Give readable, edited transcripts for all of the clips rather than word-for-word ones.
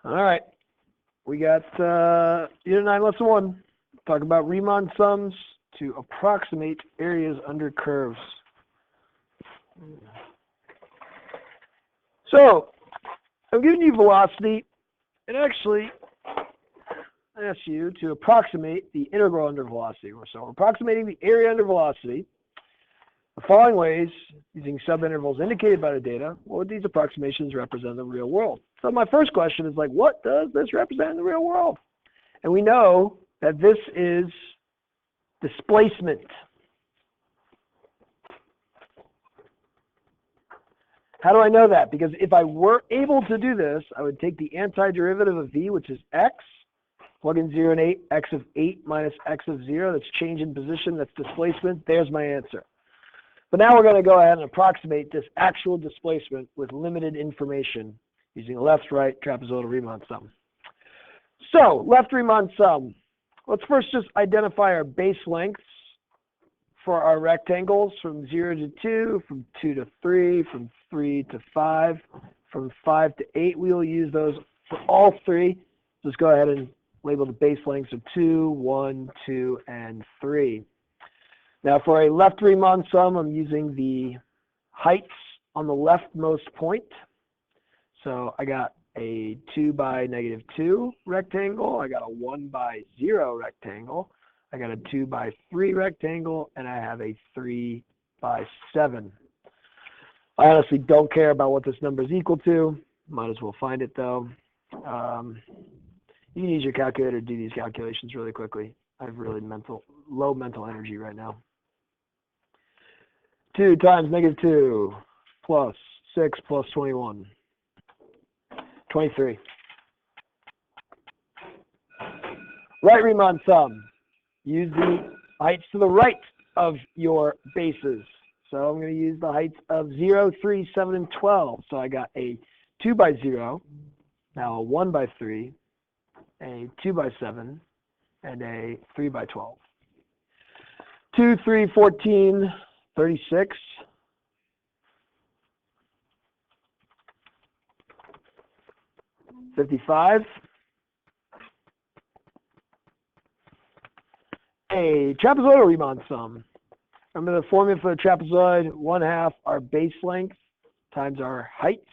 All right. We got Unit 9, Lesson 1. Talk about Riemann sums to approximate areas under curves. So, I'm giving you velocity, and actually, I ask you to approximate the integral under velocity. So, we're approximating the area under velocity the following ways, using subintervals indicated by the data. What would these approximations represent in the real world? So my first question is like, what does this represent in the real world? And we know that this is displacement. How do I know that? Because if I were able to do this, I would take the antiderivative of v, which is x, plug in 0 and 8, x of 8 minus x of 0. That's change in position. That's displacement. There's my answer. But now we're going to go ahead and approximate this actual displacement with limited information using a left-right trapezoidal Riemann sum. So, left Riemann sum. Let's first just identify our base lengths for our rectangles from 0 to 2, from 2 to 3, from 3 to 5, from 5 to 8. We will use those for all three. Just go ahead and label the base lengths of 2, 1, 2, and 3. Now for a left Riemann sum, I'm using the heights on the leftmost point. So I got a 2 by negative 2 rectangle, I got a 1 by 0 rectangle, I got a 2 by 3 rectangle, and I have a 3 by 7. I honestly don't care about what this number is equal to. Might as well find it though. You can use your calculator to do these calculations really quickly. I have really low mental energy right now. 2 times negative 2 plus 6 plus 21. 23. Right Riemann sum. Use the heights to the right of your bases. So I'm going to use the heights of 0, 3, 7, and 12. So I got a 2 by 0, now a 1 by 3, a 2 by 7, and a 3 by 12. 2, 3, 14, 36. 55. A trapezoidal Riemann sum. Remember the formula for the trapezoid: 1/2 our base length times our heights.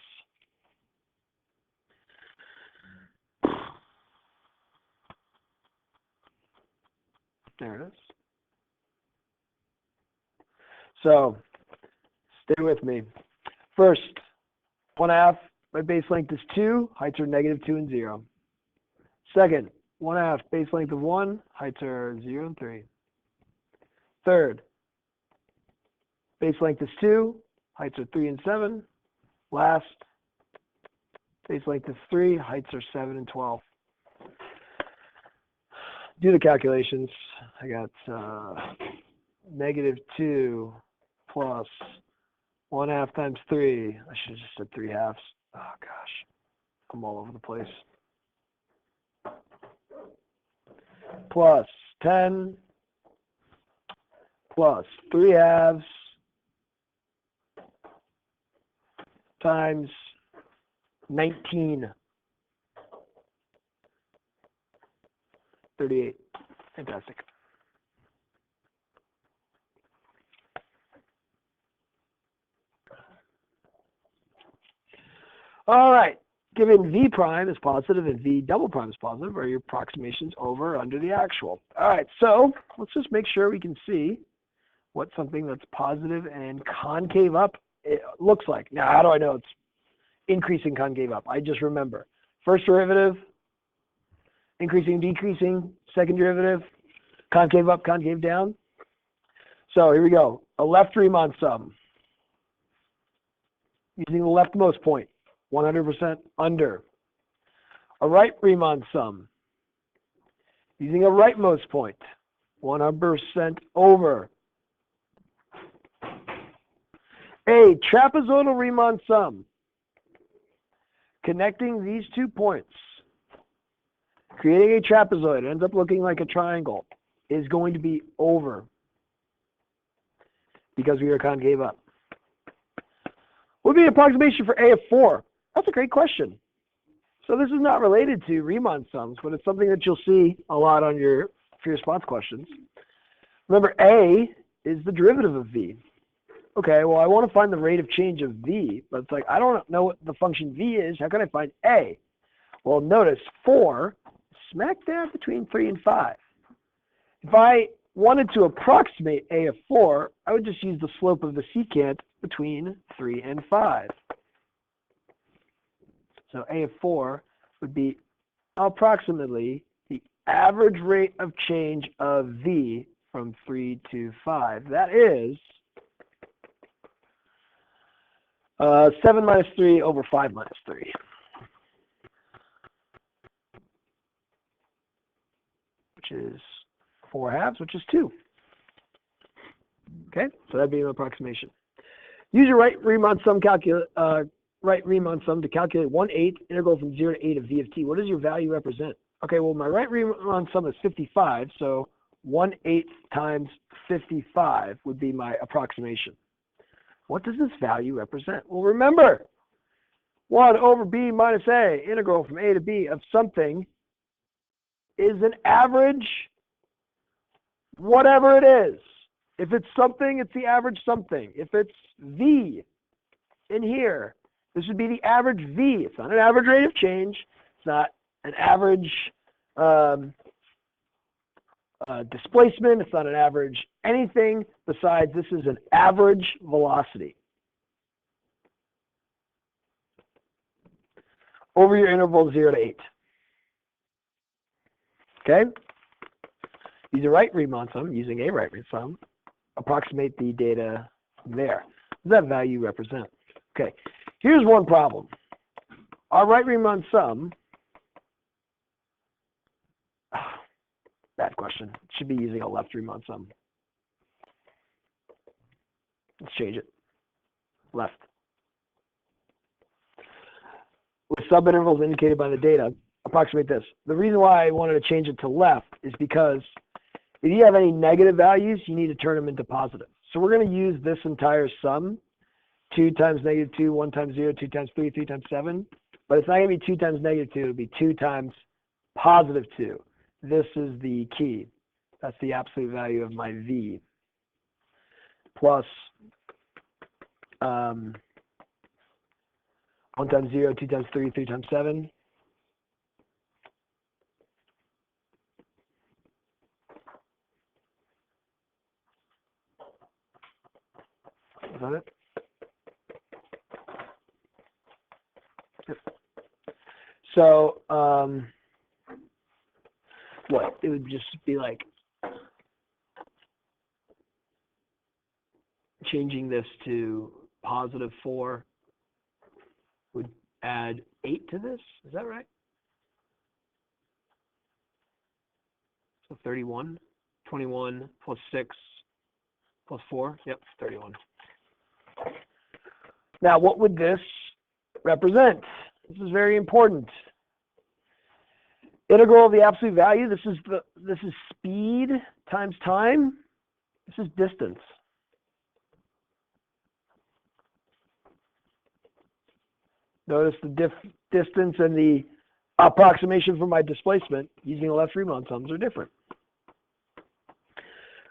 There it is. So, stay with me. First, 1/2, my base length is 2, heights are negative 2 and 0. Second, 1/2, base length of 1, heights are 0 and 3. Third, base length is 2, heights are 3 and 7. Last, base length is 3, heights are 7 and 12. Do the calculations. I got negative 2 plus 1/2 times 3. I should have just said 3/2. Oh gosh, I'm all over the place. Plus 10 plus 3/2 times 19. 38. Fantastic. All right. Given V prime is positive and V double prime is positive, are your approximations over or under the actual? All right. So let's just make sure we can see what something that's positive and concave up it looks like. Now, how do I know it's increasing concave up? I just remember first derivative, increasing, decreasing, second derivative, concave up, concave down. So here we go. A left Riemann sum using the leftmost point, 100% under. A right Riemann sum using a rightmost point, 100% over. A trapezoidal Riemann sum connecting these 2 points, creating a trapezoid, it ends up looking like a triangle, is going to be over because we are concave up. What would be an approximation for A of 4? That's a great question. So this is not related to Riemann sums, but it's something that you'll see a lot on your free response questions. Remember, A is the derivative of V. Okay, well, I want to find the rate of change of V, but it's like, I don't know what the function V is. How can I find A? Well, notice 4, smack dab between 3 and 5. If I wanted to approximate A of 4, I would just use the slope of the secant between 3 and 5. So A of 4 would be approximately the average rate of change of V from 3 to 5. That is 7 minus 3 over 5 minus 3. Which is 4 halves, which is 2. Okay, so that'd be an approximation. Use your right Riemann sum to calculate 1/8 integral from 0 to 8 of v of t. What does your value represent? Okay, well, my right Riemann sum is 55, so 1/8 times 55 would be my approximation. What does this value represent? Well, remember, 1 over b minus a, integral from a to b of something, is an average, whatever it is. If it's something, it's the average something. If it's v in here, this would be the average v. It's not an average rate of change. It's not an average displacement. It's not an average anything besides this is an average velocity over your interval 0 to 8. Okay? Use a right Riemann sum, using a right Riemann sum, approximate the data there. What does that value represent? Okay, here's one problem. Our right Riemann sum, bad question, it should be using a left Riemann sum. Let's change it. Left. With subintervals indicated by the data, approximate this. The reason why I wanted to change it to left is because if you have any negative values, you need to turn them into positive. So we're going to use this entire sum, 2 times -2, 1 times 0, 2 times 3, 3 times 7. But it's not going to be 2 times -2, it'll be 2 times +2. This is the key. That's the absolute value of my v. Plus 1 times 0, 2 times 3, 3 times 7. Is that it? Yep. So, what? It would just be like changing this to +4 would add 8 to this. Is that right? So 31, 21 plus 6 plus 4. Yep, 31. Now, what would this represent? This is very important. Integral of the absolute value. This is speed times time. This is distance. Notice the distance and the approximation for my displacement using the left Riemann sums are different.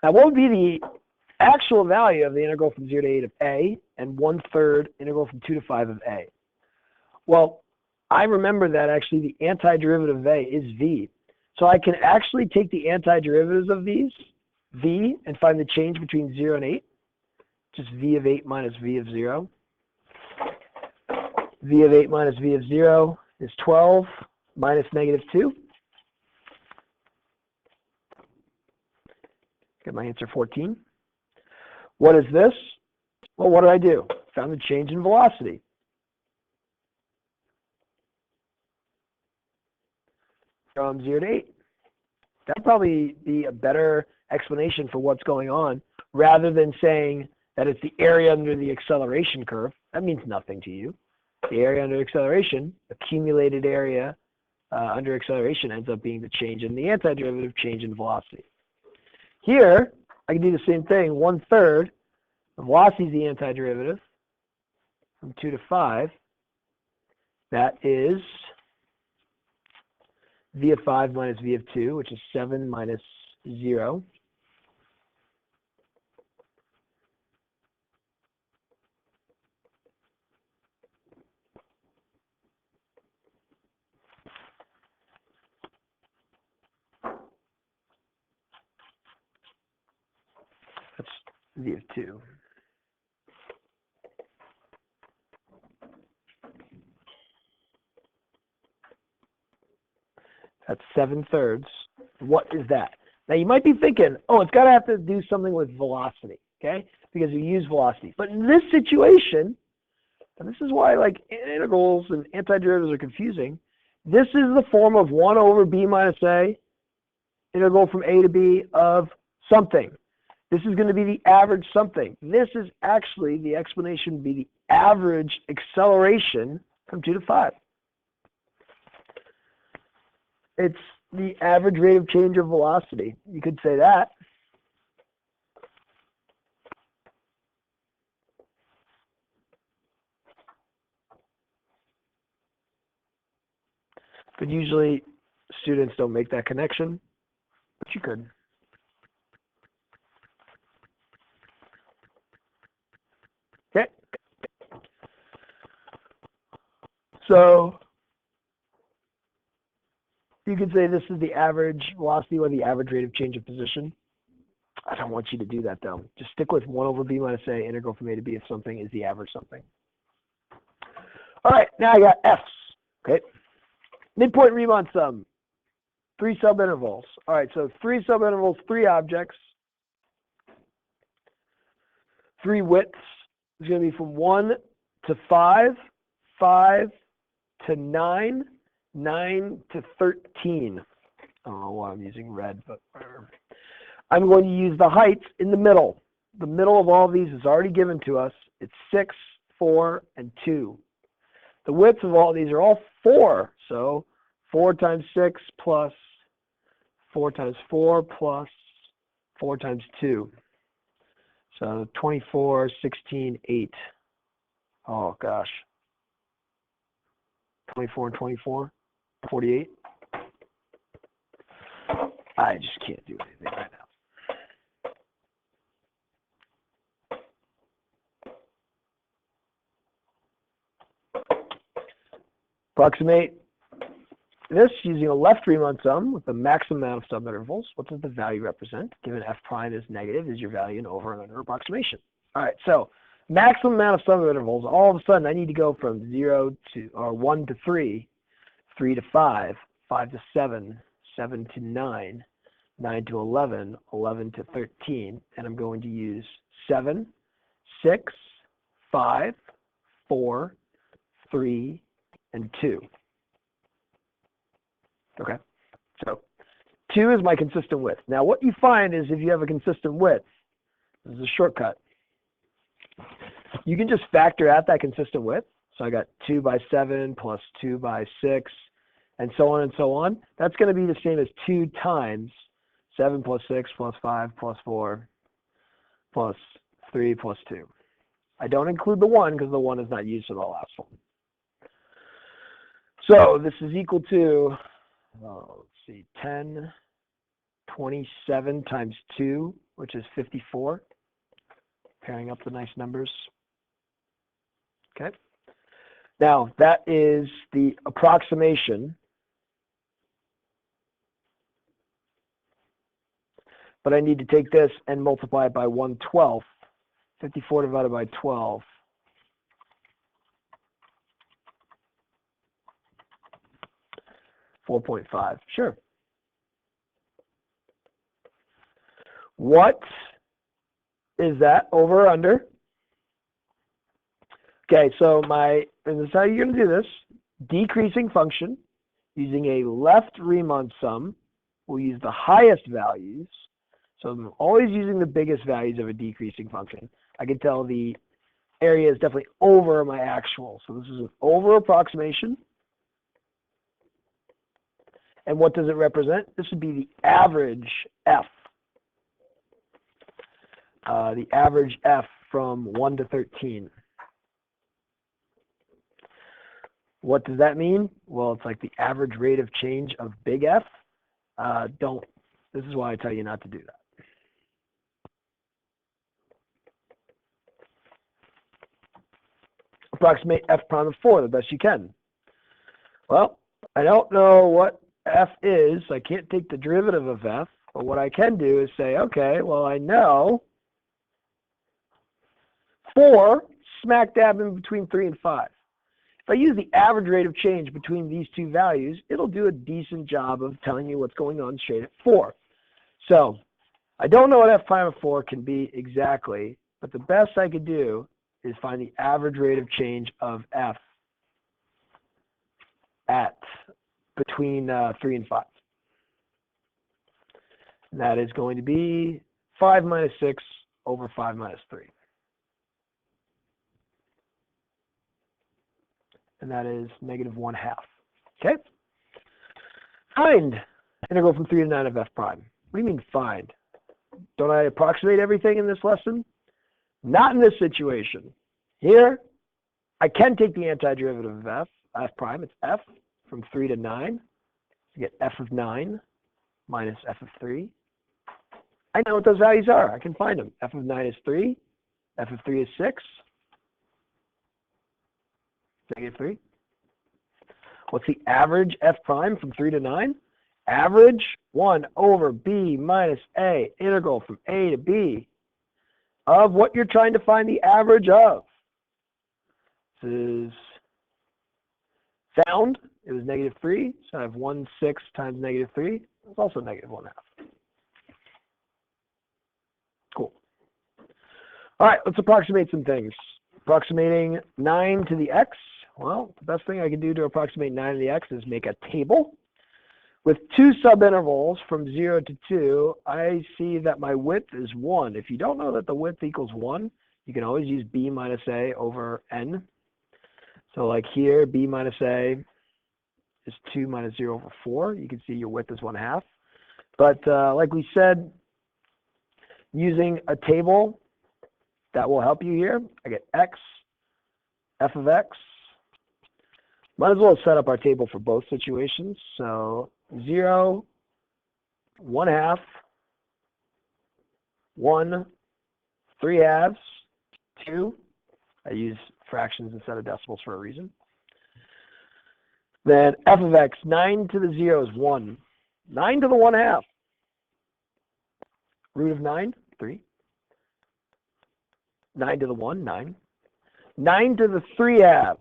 Now, what would be the actual value of the integral from 0 to 8 of a and 1/3 integral from 2 to 5 of a? Well, I remember that actually the antiderivative of a is v. So I can actually take the antiderivatives of these, v, and find the change between 0 and 8, just v of 8 minus v of 0. V of 8 minus v of 0 is 12 minus -2. Get my answer 14. What is this? Well, what did I do? Found the change in velocity. From 0 to 8. That would probably be a better explanation for what's going on rather than saying that it's the area under the acceleration curve. That means nothing to you. The area under acceleration, accumulated area under acceleration ends up being the change in the antiderivative, change in velocity. Here, I can do the same thing. 1/3, the velocity is the antiderivative from 2 to 5. That is v of 5 minus v of 2, which is 7 minus 0. That's v of 2. That's 7/3. What is that? Now you might be thinking, oh, it's got to have to do something with velocity, okay? Because we use velocity. But in this situation, and this is why like integrals and antiderivatives are confusing, this is the form of 1 over b minus a, integral from a to b of something. This is going to be the average something. This is actually, the explanation would be the average acceleration from 2 to 5. It's the average rate of change of velocity. You could say that. But usually students don't make that connection, but you could. Okay. So you could say this is the average velocity or the average rate of change of position. I don't want you to do that though. Just stick with 1 over b minus a, integral from a to b of something is the average something. All right, now I got f's. Okay. Midpoint Riemann Sum. 3 subintervals. All right, so 3 subintervals, 3 objects. 3 widths is going to be from 1 to 5, 5 to 9, 9 to 13. I don't know why I'm using red, but whatever. I'm going to use the heights in the middle. The middle of all of these is already given to us. It's 6, 4, and 2. The widths of all these are all 4. So 4 times 6 plus 4 times 4 plus 4 times 2. So 24, 16, 8. Oh, gosh. 24 and 24, 48. I just can't do anything right now. Approximate this using a left Riemann sum with the maximum amount of subintervals. What does the value represent? Given f prime is negative, is your value an over and under approximation? All right, so maximum amount of subintervals. All of a sudden, I need to go from 0 to, or 1 to 3, 3 to 5, 5 to 7, 7 to 9, 9 to 11, 11 to 13, and I'm going to use 7, 6, 5, 4, 3, and 2. Okay, so 2 is my consistent width. Now what you find is if you have a consistent width, this is a shortcut. You can just factor out that consistent width. So I got 2 by 7 plus 2 by 6, and so on and so on. That's going to be the same as 2 times 7 plus 6 plus 5 plus 4 plus 3 plus 2. I don't include the 1 because the 1 is not used for the last one. So this is equal to, let's see, 10, 27 times 2, which is 54. Pairing up the nice numbers. Okay. Now that is the approximation. But I need to take this and multiply it by 1/12. 54 divided by 12. $4.5. Sure. What is that over or under? Okay, so and this is how you're going to do this. Decreasing function using a left Riemann sum. We'll use the highest values. So I'm always using the biggest values of a decreasing function. I can tell the area is definitely over my actual. So this is an over approximation. And what does it represent? This would be the average f. The average f from 1 to 13. What does that mean? Well, it's like the average rate of change of big F. This is why I tell you not to do that. Approximate f prime of 4 the best you can. Well, I don't know what f is. I can't take the derivative of f. But what I can do is say, okay, well, I know 4 smack dab in between 3 and 5. If I use the average rate of change between these two values, it'll do a decent job of telling you what's going on straight at 4. So I don't know what f prime of 4 can be exactly, but the best I could do is find the average rate of change of f at between 3 and 5. And that is going to be 5 minus 6 over 5 minus 3. And that is negative 1/2. Okay? Find integral from 3 to 9 of f prime. What do you mean find? Don't I approximate everything in this lesson? Not in this situation. Here, I can take the antiderivative of f prime. It's f from 3 to 9. You get f of 9 minus f of 3. I know what those values are. I can find them. F of 9 is 3. F of 3 is 6. Negative 3. What's the average f prime from 3 to 9? Average 1 over b minus a, integral from a to b of what you're trying to find the average of. This is found. It was negative 3, so I have 1/6 times negative 3. It's also negative 1/2. Cool. All right, let's approximate some things. Approximating 9 to the x. Well, the best thing I can do to approximate 9 to the x is make a table. With 2 subintervals from 0 to 2, I see that my width is 1. If you don't know that the width equals 1, you can always use b minus a over n. So like here, b minus a is 2 minus 0 over 4. You can see your width is 1/2. But like we said, using a table, that will help you here. I get x, f of x. Might as well set up our table for both situations. So 0, 1/2, 1, 3/2, 2. I use fractions instead of decimals for a reason. Then f of x, 9 to the 0 is 1. 9 to the 1/2. Root of 9, 3. 9 to the 1, 9. 9 to the 3/2.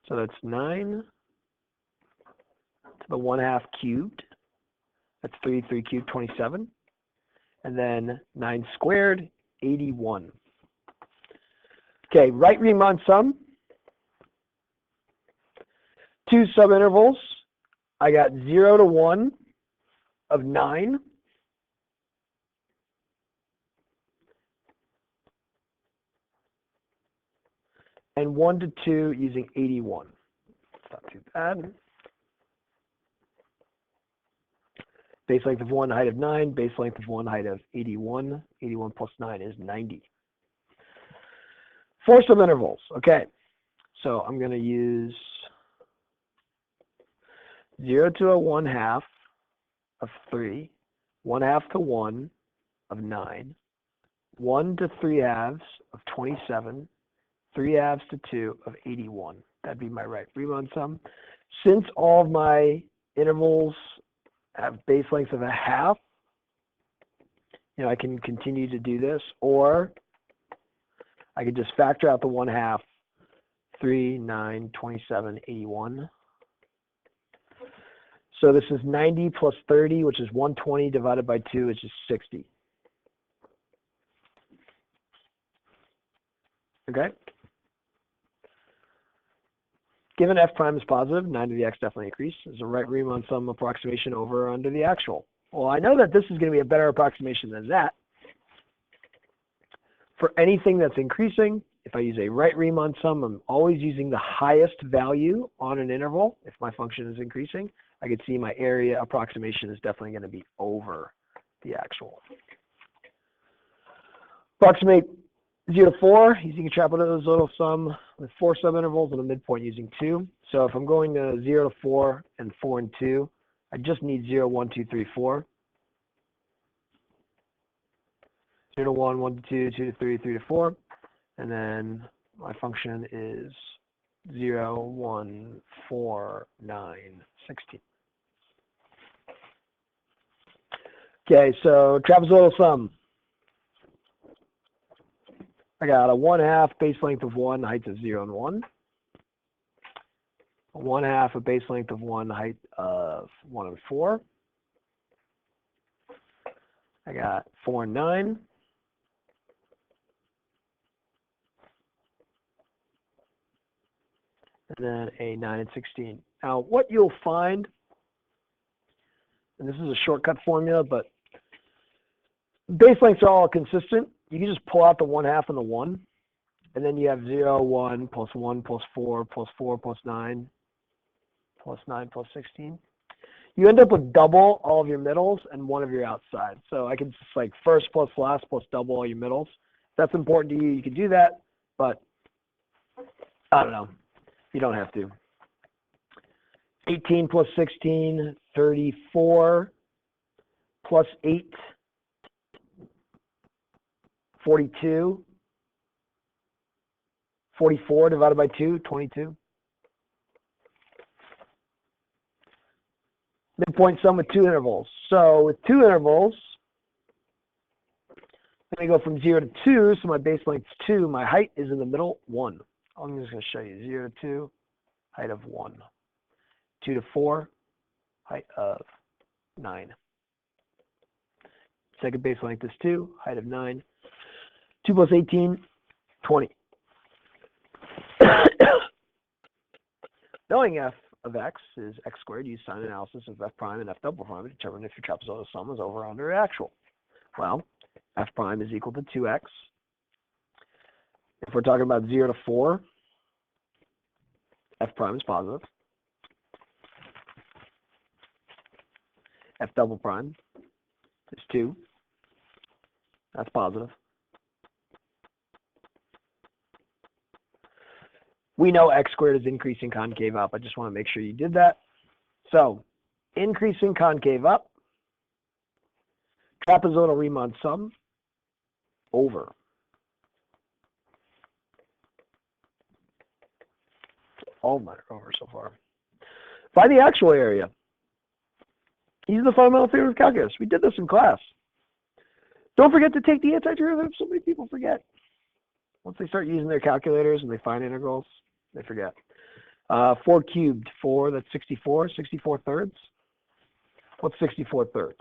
So that's 9 to the 1/2 cubed. That's 3 cubed, 27. And then 9 squared, 81. Okay, right Riemann sum. 2 subintervals. I got 0 to 1 of 9. And 1 to 2 using 81. It's not too bad. Base length of 1, height of 9. Base length of 1, height of 81. 81 plus 9 is 90. 4 subintervals. Okay. So I'm going to use 0 to a 1/2 of 3. 1/2 to 1 of 9. 1 to 3/2 of 27. 3/2 to 2 of 81. That'd be my right Riemann sum. Since all of my intervals have base lengths of 1/2, I can continue to do this, or I could just factor out the 1/2, 3, 9, 27, 81. So this is 90 plus 30, which is 120 divided by 2, which is 60. Okay? Given f prime is positive, 9 to the x definitely increase. There's a right Riemann sum approximation over or under the actual. Well, I know that this is going to be a better approximation than that. For anything that's increasing, if I use a right Riemann sum, I'm always using the highest value on an interval. If my function is increasing, I can see my area approximation is definitely going to be over the actual. Approximate 0 to 4 using a trapezoidal sum with 4 subintervals and a midpoint using 2. So if I'm going to 0 to 4 and 4 and 2, I just need 0, 1, 2, 3, 4. 0 to 1, 1 to 2, 2 to 3, 3 to 4. And then my function is 0, 1, 4, 9, 16. Okay, so trapezoidal sum. I got a 1/2 base length of 1, height of 0 and 1. A 1/2 a base length of 1, height of 1 and 4. I got 4 and 9. And then a 9 and 16. Now, what you'll find, and this is a shortcut formula, but base lengths are all consistent. You can just pull out the 1/2 and the 1, and then you have 0, 1, plus 1, plus 4, plus 4, plus 9, plus 9, plus 16. You end up with double all of your middles and one of your outsides. So I can just like first plus last plus double all your middles. If that's important to you, you can do that, but I don't know. You don't have to. 18 plus 16, 34, plus 8, 42, 44 divided by 2, 22. Midpoint sum with 2 intervals. So with 2 intervals, I'm going to go from 0 to 2, so my base length is 2. My height is in the middle, 1. I'm just going to show you 0 to 2, height of 1. 2 to 4, height of 9. Second base length is 2, height of 9. 2 plus 18, 20. Knowing f of x is x squared, use sign analysis of f prime and f double prime to determine if your trapezoidal sum is over or under actual. Well, f prime is equal to 2x. If we're talking about 0 to 4, f prime is positive. F double prime is 2. That's positive. We know x squared is increasing concave up. I just want to make sure you did that. So, increasing concave up, trapezoidal Riemann sum over. All of mine are over so far. Find the actual area. Use the fundamental theorem of calculus. We did this in class. Don't forget to take the antiderivative. So many people forget. Once they start using their calculators and they find integrals, they forget. 4 cubed, 4, that's 64. 64 thirds. What's 64 thirds?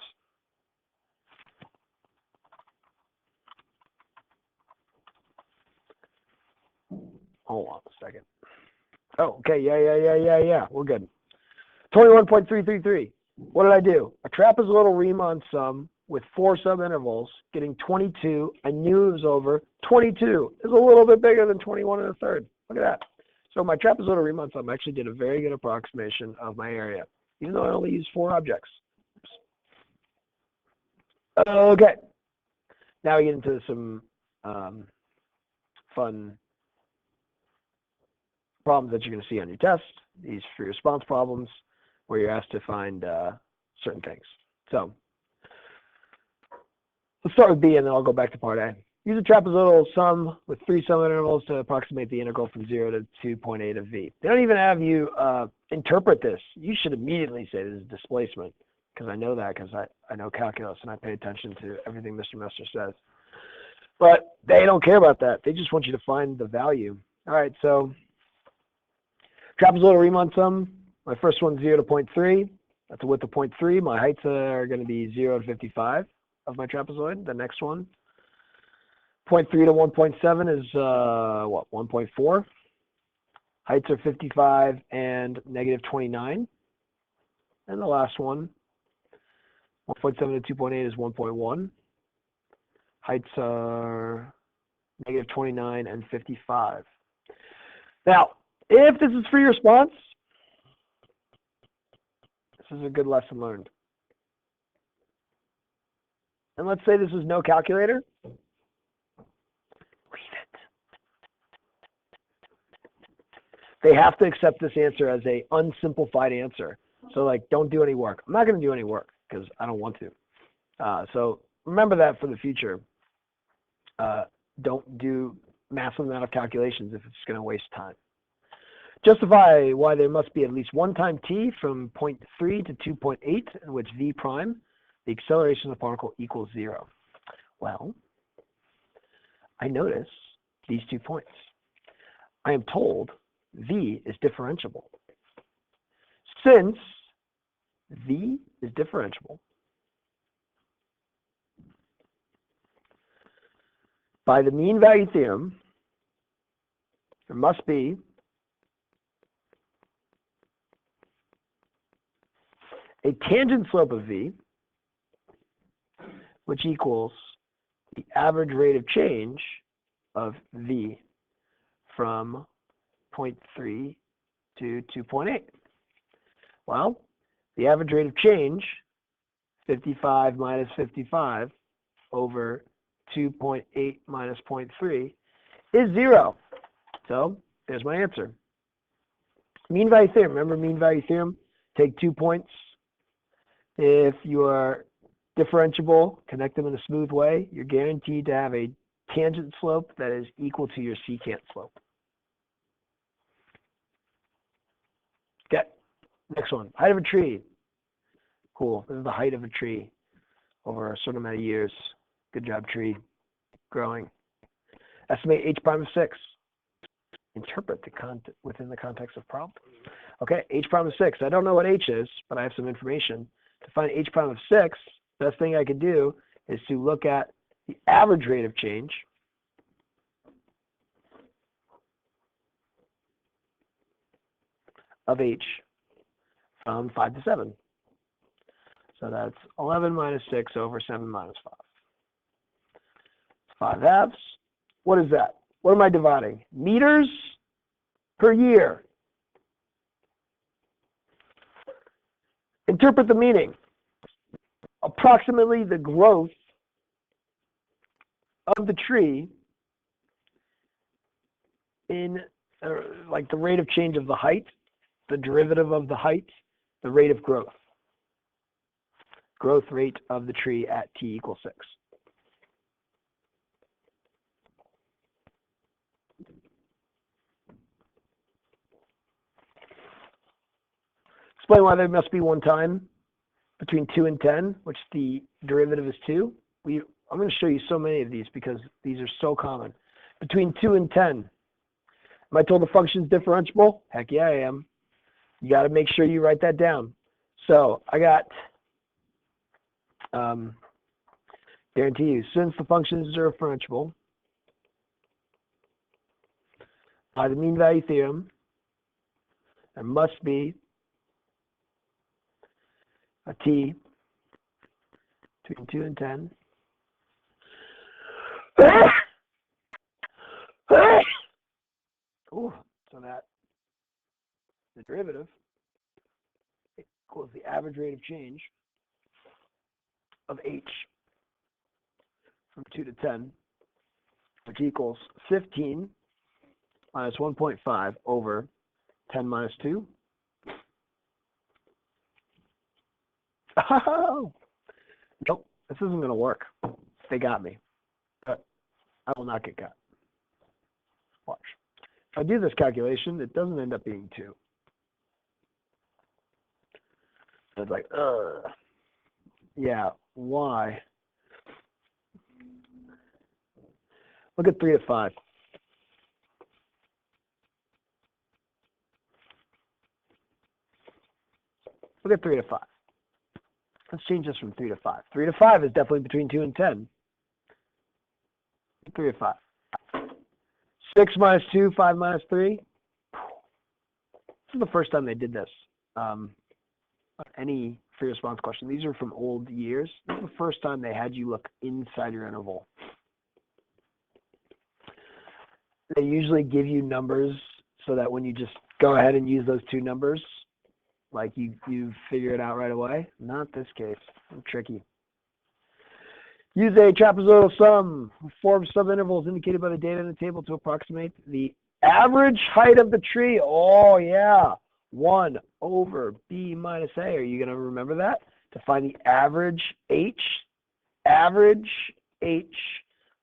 Hold on a second. Oh, okay, yeah. We're good. 21.333. What did I do? A trapezoidal Riemann sum with 4 subintervals, getting 22. I knew it was over. 22 is a little bit bigger than 21 and a third. Look at that. So my trapezoidal Riemann sum actually did a very good approximation of my area, even though I only used 4 objects. Okay. Now we get into some fun problems that you're going to see on your test. These free response problems where you're asked to find certain things. So let's start with B and then I'll go back to part A. Use a trapezoidal sum with 3 subintervals to approximate the integral from 0 to 2.8 of V. They don't even have you interpret this. You should immediately say this is displacement, because I know that, because I know calculus and I pay attention to everything Mr. Messer says. But they don't care about that. They just want you to find the value. All right, so trapezoidal Riemann sum, my first one's 0 to 0.3. That's a width of 0.3. My heights are going to be 0 to 55 of my trapezoid. The next one, 0.3 to 1.7 is what, 1.4. Heights are 55 and negative 29. And the last one, 1.7 to 2.8 is 1.1. Heights are negative 29 and 55. Now, if this is free response, this is a good lesson learned. And let's say this is no calculator. Read it. they have to accept this answer as a unsimplified answer. So like, don't do any work. I'm not going to do any work because I don't want to. So remember that for the future. Don't do massive amount of calculations if it's going to waste time. Justify why there must be at least one time t from 0.3 to 2.8 in which v prime, the acceleration of the particle, equals 0. Well, I notice these 2 points. I am told v is differentiable. Since v is differentiable, by the mean value theorem, there must be a tangent slope of v, which equals the average rate of change of v from 0.3 to 2.8. Well, the average rate of change, 55 minus 55 over 2.8 minus 0.3 is 0. So there's my answer. Mean value theorem. Remember mean value theorem? Take 2 points. If you are differentiable, connect them in a smooth way, you're guaranteed to have a tangent slope that is equal to your secant slope. Okay, next one. Height of a tree. Cool. This is the height of a tree over a certain amount of years. Good job, tree. Growing. Estimate h prime of 6. Interpret the within the context of problem. Okay, h prime of 6. I don't know what h is, but I have some information. To find h prime of 6, best thing I could do is to look at the average rate of change of h from 5 to 7. So that's 11 minus 6 over 7 minus 5. 5 halves. What is that? What am I dividing? Meters per year. Interpret the meaning. Approximately the growth of the tree in like the rate of change of the height, the derivative of the height, the rate of growth. Growth rate of the tree at t equals 6. Explain why there must be one time between 2 and 10, which the derivative is 2. I'm going to show you so many of these because these are so common. Between 2 and 10. Am I told the function is differentiable? Heck yeah, I am. You got to make sure you write that down. So I got, guarantee you, since the function is differentiable, by the mean value theorem, there must be a t between 2 and 10. Ooh, so that the derivative equals the average rate of change of h from 2 to 10, which equals 15 minus 1.5 over 10 minus 2. Oh, nope, this isn't going to work. They got me, but I will not get got. Watch. If I do this calculation, it doesn't end up being 2. It's like, yeah, why? Look at 3 to 5. Look at 3 to 5. Let's change this from 3 to 5. 3 to 5 is definitely between 2 and 10. 3 to 5. 6 minus 2, 5 minus 3. This is the first time they did this. Any free response question. These are from old years. This is the first time they had you look inside your interval. They usually give you numbers so that when you just go ahead and use those two numbers, like you figure it out right away. Not this case. I'm tricky. Use a trapezoidal sum. Form subintervals indicated by the data in the table to approximate the Average height of the tree. Oh, yeah. 1 over b minus a. Are you going to remember that? To find the average h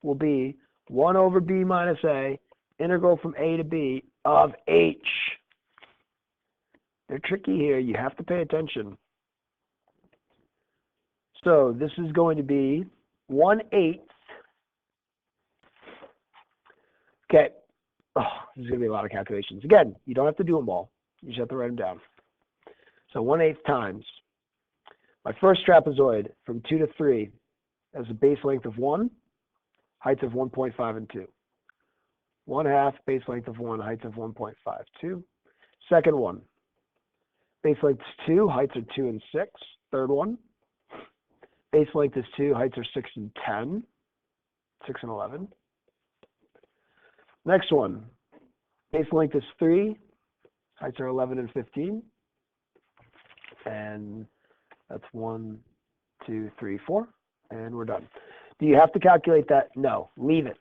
will be 1 over b minus a, integral from a to b of h. They're tricky here. You have to pay attention. So this is going to be 1/8. Okay. Oh, this is going to be a lot of calculations. Again, you don't have to do them all. You just have to write them down. So 1/8 times my first trapezoid from 2 to 3 has a base length of 1, heights of 1.5 and 2. 1/2, base length of 1, heights of 1.5, 2. Second one, base length is 2, heights are 2 and 6. Third one, base length is 2, heights are 6 and 10, 6 and 11. Next one, base length is 3, heights are 11 and 15. And that's 1, 2, 3, 4, and we're done. Do you have to calculate that? No, leave it.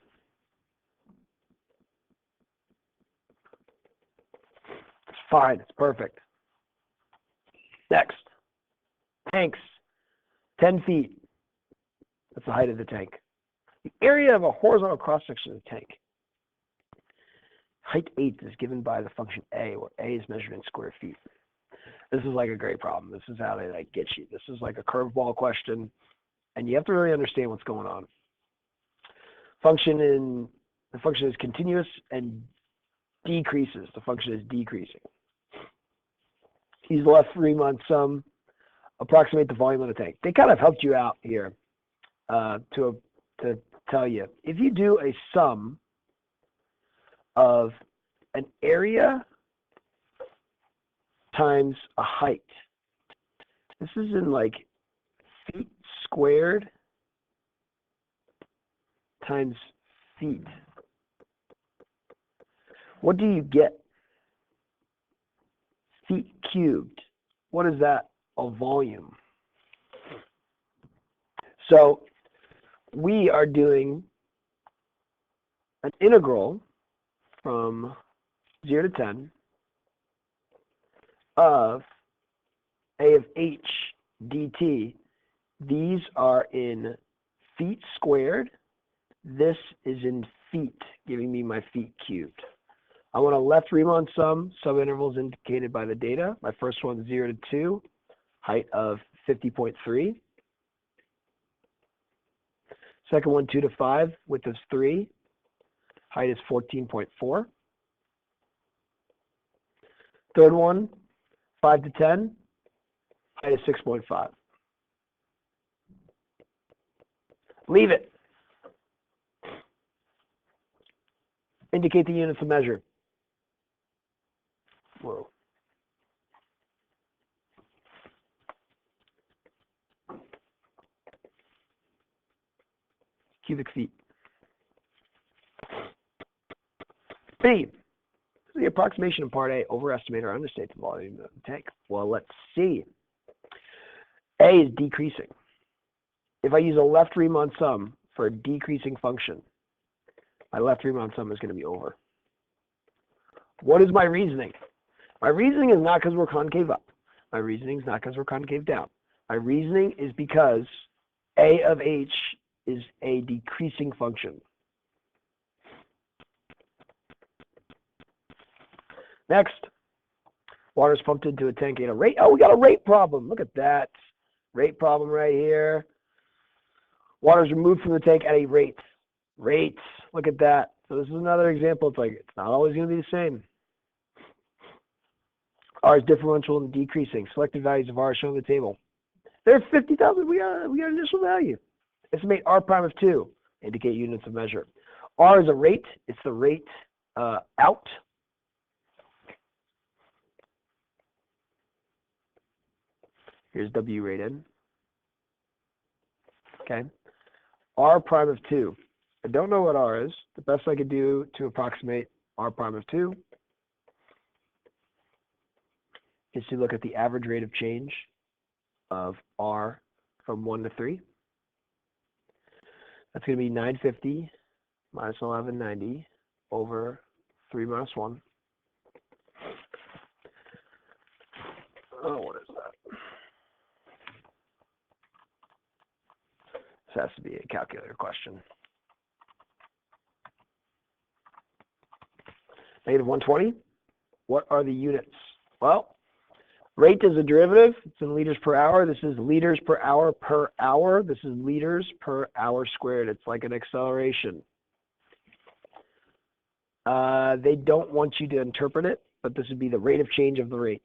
It's fine, it's perfect. Next, tanks, 10 feet. That's the height of the tank. The area of a horizontal cross-section of the tank. Height 8 is given by the function a, where a is measured in square feet. This is like a great problem. This is how they like get you. This is like a curveball question, and you have to really understand what's going on. The function is continuous and decreases. The function is decreasing. Use the left Riemann sum, approximate the volume of the tank. They kind of helped you out here to tell you. If you do a sum of an area times a height, this is in like feet squared times feet. What do you get? Feet cubed. What is that? A volume. So we are doing an integral from 0 to 10 of a of h dt. These are in feet squared. This is in feet, giving me my feet cubed. I want a left Riemann sum, subintervals indicated by the data. My first one, 0 to 2, height of 50.3. Second one, 2 to 5, width is 3, height is 14.4. Third one, 5 to 10, height is 6.5. Leave it. Indicate the units of measure. Whoa. Cubic feet. B. This is the approximation in part A. Overestimate or understate the volume of the tank. Well, let's see. A is decreasing. If I use a left Riemann sum for a decreasing function, my left Riemann sum is going to be over. What is my reasoning? My reasoning is not because we're concave up. My reasoning is not because we're concave down. My reasoning is because a of h is a decreasing function. Next, water is pumped into a tank at a rate. Oh, we got a rate problem. Look at that. Rate problem right here. Water is removed from the tank at a rate. Rates. Look at that. So this is another example. It's like it's not always going to be the same. R is differential and decreasing. Selected values of R are shown in the table. There's 50,000. We got an initial value. Estimate R prime of 2. Indicate units of measure. R is a rate. It's the rate out. Here's W rate in. Okay. R prime of 2. I don't know what R is. The best I could do to approximate R prime of 2 is to look at the average rate of change of R from 1 to 3. That's going to be 950 minus 1190 over 3 minus 1. Oh, what is that? This has to be a calculator question. Negative 120. What are the units? Well, rate is a derivative. It's in liters per hour. This is liters per hour per hour. This is liters per hour squared. It's like an acceleration. They don't want you to interpret it, but this would be the rate of change of the rate.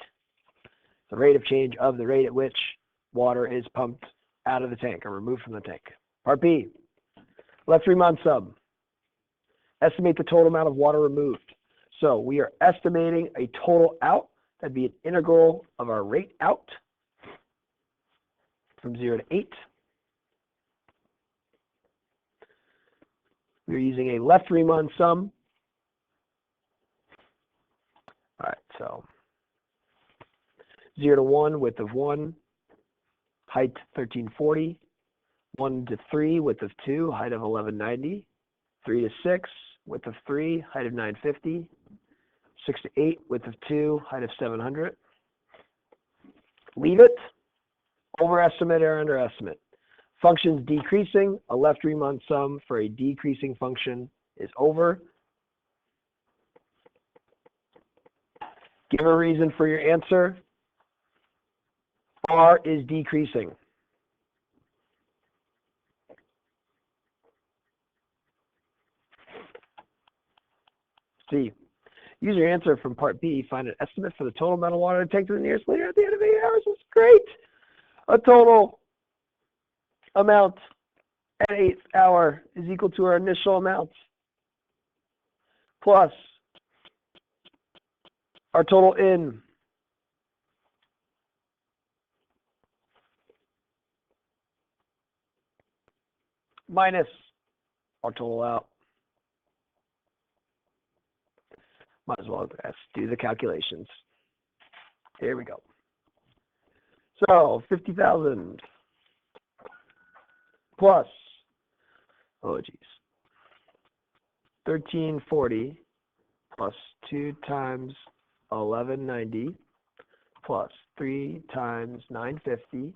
The rate of change of the rate at which water is pumped out of the tank or removed from the tank. Part B, left Riemann sum. Estimate the total amount of water removed. So we are estimating a total out. That'd be an integral of our rate out from 0 to 8. We're using a left Riemann sum. All right, so 0 to 1, width of 1, height 1340, 1 to 3, width of 2, height of 1190, 3 to 6, width of 3, height of 950, 6 to 8, width of 2, height of 700. Leave it. Overestimate or underestimate. Functions decreasing. A left Riemann sum for a decreasing function is over. Give a reason for your answer. R is decreasing. C. Use your answer from part B. Find an estimate for the total amount of water to take to the nearest liter at the end of 8 hours. That's great. A total amount at 8th hour is equal to our initial amount plus our total in minus our total out. Might as well let's do the calculations. Here we go. So 50,000 plus, oh geez, 1340 plus 2 times 1190 plus 3 times 950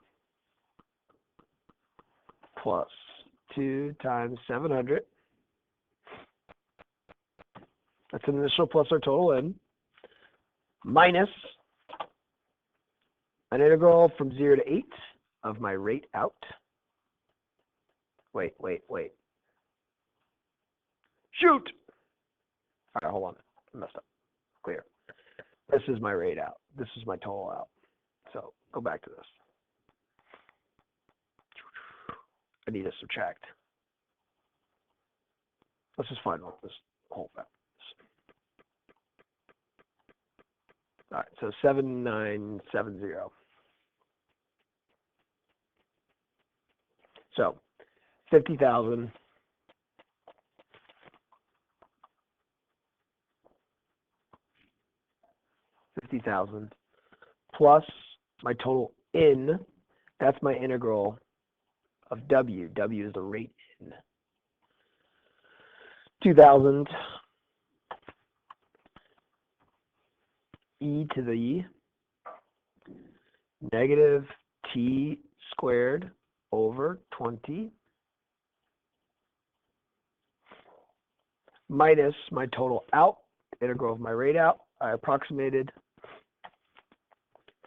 plus 2 times 700. That's an initial plus our total in, minus an integral from 0 to 8 of my rate out. Wait. Shoot! All right, hold on. I messed up. Clear. This is my rate out. This is my total out. So go back to this. I need to subtract. Let's just find out this whole fact. All right, so 7970. So 50,000 plus my total in, that's my integral of W. W is the rate in. 2,000 e to the negative t squared over 20 minus my total out, integral of my rate out. I approximated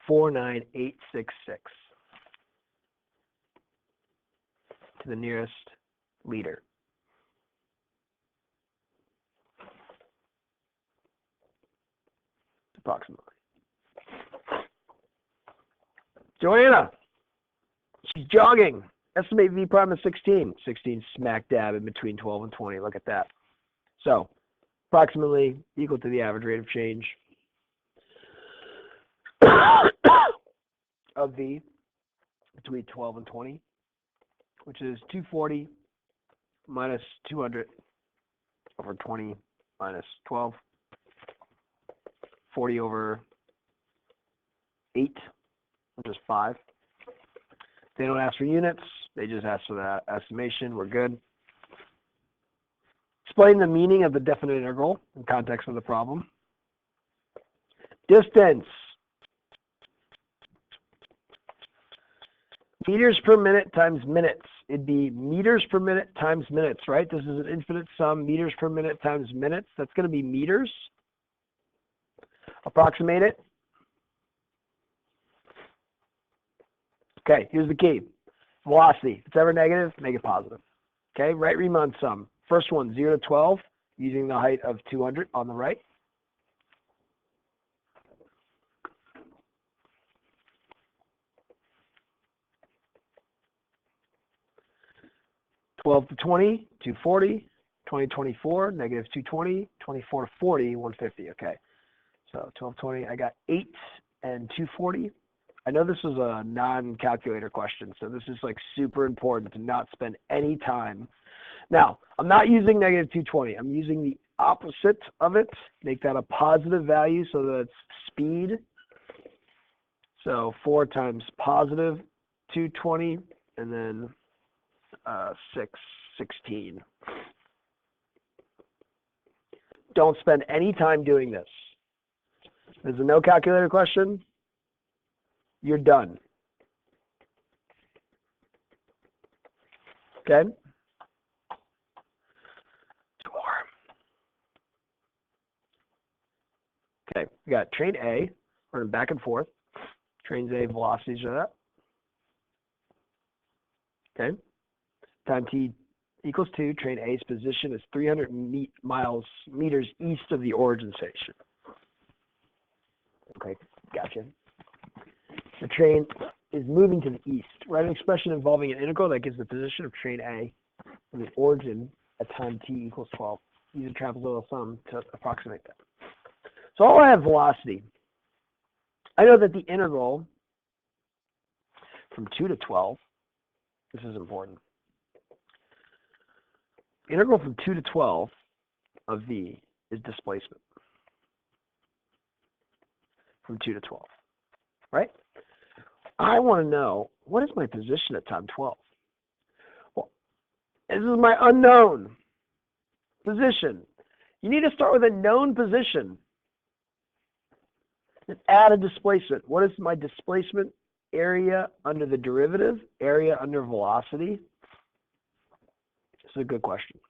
49866 to the nearest liter. Approximately. Joanna, she's jogging. Estimate V prime is 16. 16 smack dab in between 12 and 20. Look at that. So, approximately equal to the average rate of change of V between 12 and 20, which is 240 minus 200 over 20 minus 12. 40 over 8, which is 5. They don't ask for units. They just ask for that estimation. We're good. Explain the meaning of the definite integral in context of the problem. Distance. Meters per minute times minutes. It'd be meters per minute times minutes, right? This is an infinite sum. Meters per minute times minutes. That's going to be meters. Approximate it. Okay, here's the key. Velocity. If it's ever negative, make it positive. Okay, right Riemann sum. First one, 0 to 12, using the height of 200 on the right. (12 to 20, 240, 20 to 24, negative 220, 24 to 40, 150. Okay, so 12, 20, I got 8 and 240. I know this was a non-calculator question, so this is like super important to not spend any time. Now, I'm not using negative 220. I'm using the opposite of it. Make that a positive value so that it's speed. So 4 times positive 220, and then 16. Don't spend any time doing this. There's a no calculator question. You're done. Okay? Okay, we got train A, running back and forth. Trains A, velocities are that. Okay. Time t equals 2. Train A's position is 300 meters east of the origin station. Okay, gotcha. The train is moving to the east. Write an expression involving an integral that gives the position of train A and the origin at time t equals 12. Use a trapezoidal sum to approximate that. So all I have velocity. I know that the integral from 2 to 12, this is important. Integral from 2 to 12 of v is displacement. From 2 to 12, right? I want to know, what is my position at time 12? Well, this is my unknown position. You need to start with a known position and add a displacement. What is my displacement? Area under the derivative, area under velocity. This is a good question.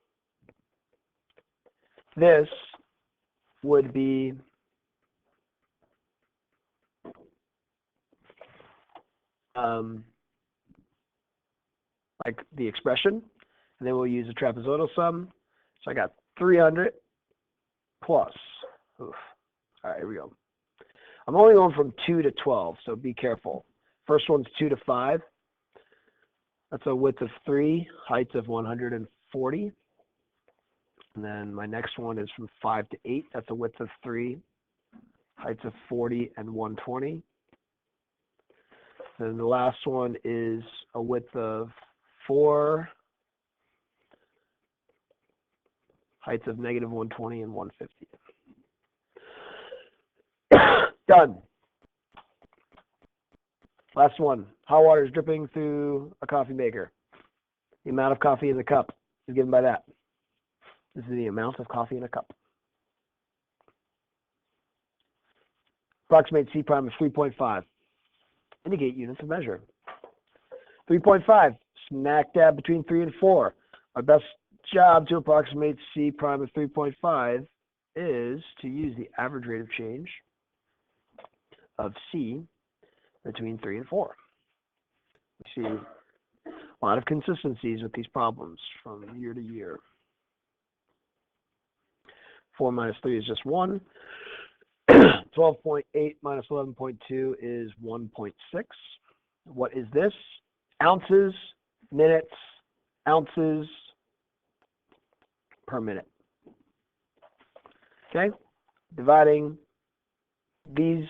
This would be like the expression, and then we'll use a trapezoidal sum. So I got 300 plus. Oof. All right, here we go. I'm only going from 2 to 12, so be careful. First one's 2 to 5. That's a width of 3, height of 140. And then my next one is from 5 to 8. That's a width of 3, heights of 40 and 120. And the last one is a width of 4, heights of negative 120 and 150. Done. Last one. Hot water is dripping through a coffee maker. The amount of coffee in the cup is given by that. This is the amount of coffee in a cup. Approximate C prime of 3.5. Indicate units of measure. 3.5, smack dab between 3 and 4. Our best job to approximate C prime of 3.5 is to use the average rate of change of C between 3 and 4. We see a lot of consistencies with these problems from year to year. 4 minus 3 is just 1. 12.8 minus 11.2 is 1.6. What is this? Ounces, minutes, ounces per minute. Okay? Dividing these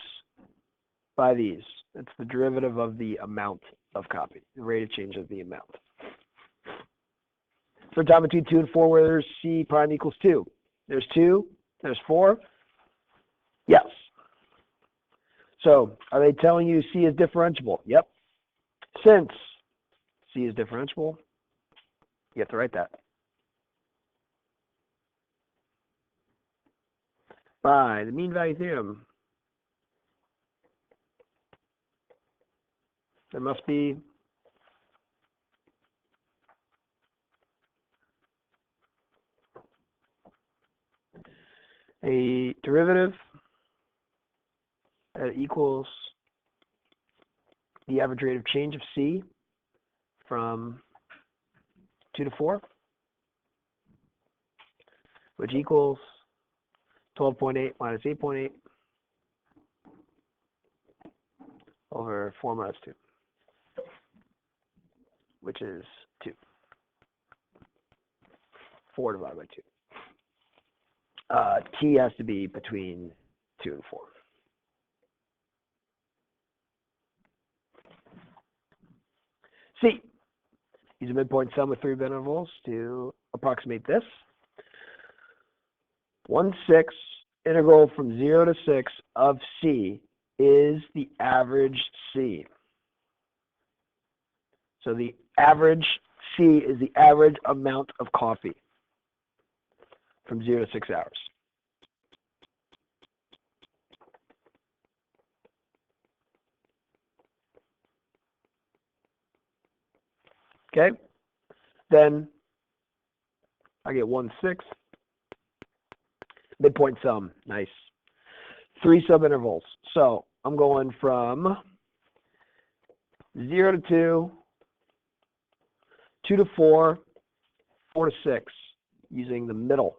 by these. It's the derivative of the amount of copy, the rate of change of the amount. For time between 2 and 4, where there's C prime equals 2. There's 2, there's 4. Yes. So, are they telling you C is differentiable? Yep. Since C is differentiable, you have to write that. by the mean value theorem, there must be a derivative that equals the average rate of change of C from 2 to 4, which equals 12.8 minus 8.8 over 4 minus 2, which is 2. 4 divided by 2. T has to be between 2 and 4. C. Use a midpoint sum with 3 bit intervals to approximate this. 1/6 integral from 0 to 6 of C is the average C. So the average C is the average amount of coffee from 0 to 6 hours. Okay? Then I get 1/6. Midpoint sum, nice. 3 subintervals. So I'm going from 0 to 2, 2 to 4, 4 to 6, using the middle.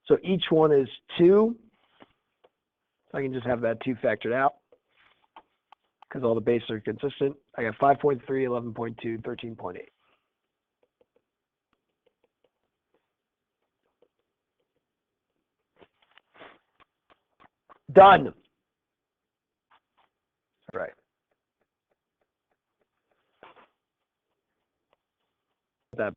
So each one is 2. So I can just have that 2 factored out because all the bases are consistent. I got 5.3, 11.2, 13.8. Done. All right. That